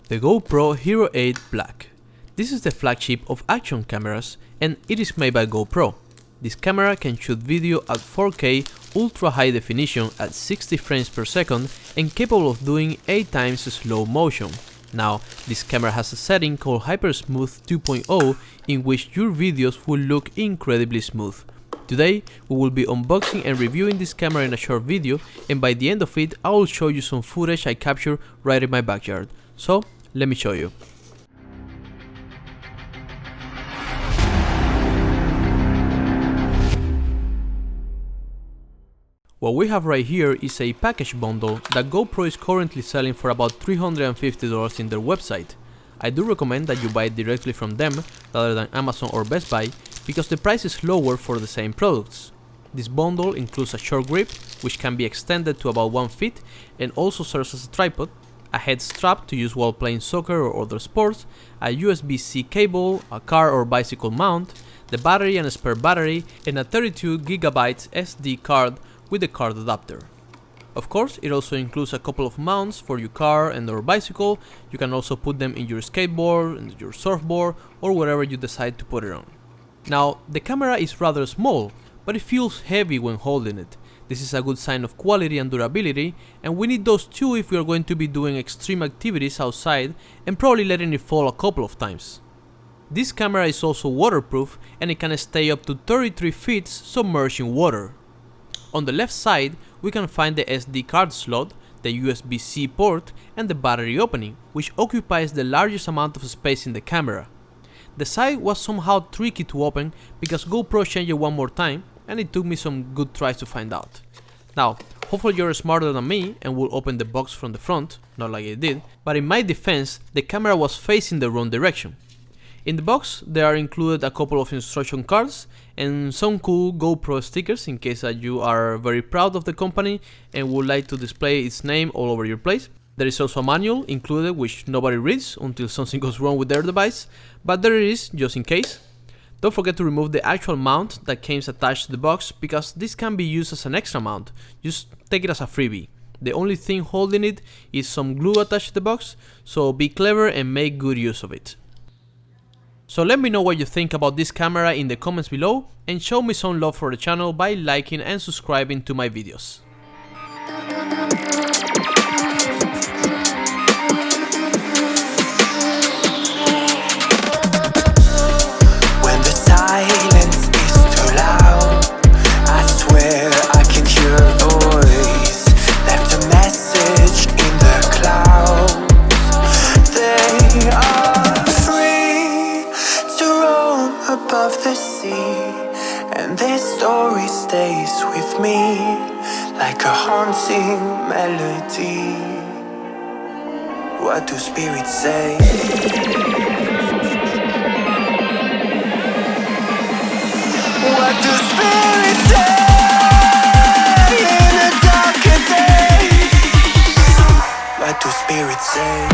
The GoPro Hero 8 Black. This is the flagship of action cameras and it is made by GoPro. This camera can shoot video at 4K ultra high definition at 60 frames per second and capable of doing 8 times slow motion. Now, this camera has a setting called Hypersmooth 2.0 in which your videos will look incredibly smooth. Today, we will be unboxing and reviewing this camera in a short video, and by the end of it I will show you some footage I captured right in my backyard. So, let me show you. What we have right here is a package bundle that GoPro is currently selling for about $350 in their website. I do recommend that you buy it directly from them rather than Amazon or Best Buy because the price is lower for the same products. This bundle includes a short grip which can be extended to about 1 foot and also serves as a tripod, a head strap to use while playing soccer or other sports, a USB-C cable, a car or bicycle mount, the battery and a spare battery, and a 32GB SD card with the card adapter. Of course, it also includes a couple of mounts for your car and or bicycle. You can also put them in your skateboard, in your surfboard, or wherever you decide to put it on. Now, the camera is rather small, but it feels heavy when holding it. This is a good sign of quality and durability, and we need those too if we are going to be doing extreme activities outside and probably letting it fall a couple of times. This camera is also waterproof and it can stay up to 33 feet submerged in water. On the left side, we can find the SD card slot, the USB-C port, and the battery opening, which occupies the largest amount of space in the camera. The side was somehow tricky to open because GoPro changed it one more time, and it took me some good tries to find out. Now, hopefully you're smarter than me and will open the box from the front, not like I did, but in my defense, the camera was facing the wrong direction. In the box, there are included a couple of instruction cards and some cool GoPro stickers in case that you are very proud of the company and would like to display its name all over your place. There is also a manual included which nobody reads until something goes wrong with their device, but there it is just in case. Don't forget to remove the actual mount that came attached to the box because this can be used as an extra mount. Just take it as a freebie. The only thing holding it is some glue attached to the box, so be clever and make good use of it. So let me know what you think about this camera in the comments below and show me some love for the channel by liking and subscribing to my videos. When the silence is too loud, I swear I can hear a voice, left a message in the clouds. They are free to roam above the sea, and their story stays with me like a haunting melody. What do spirits say? What do spirits say in a darker day? What do spirits say?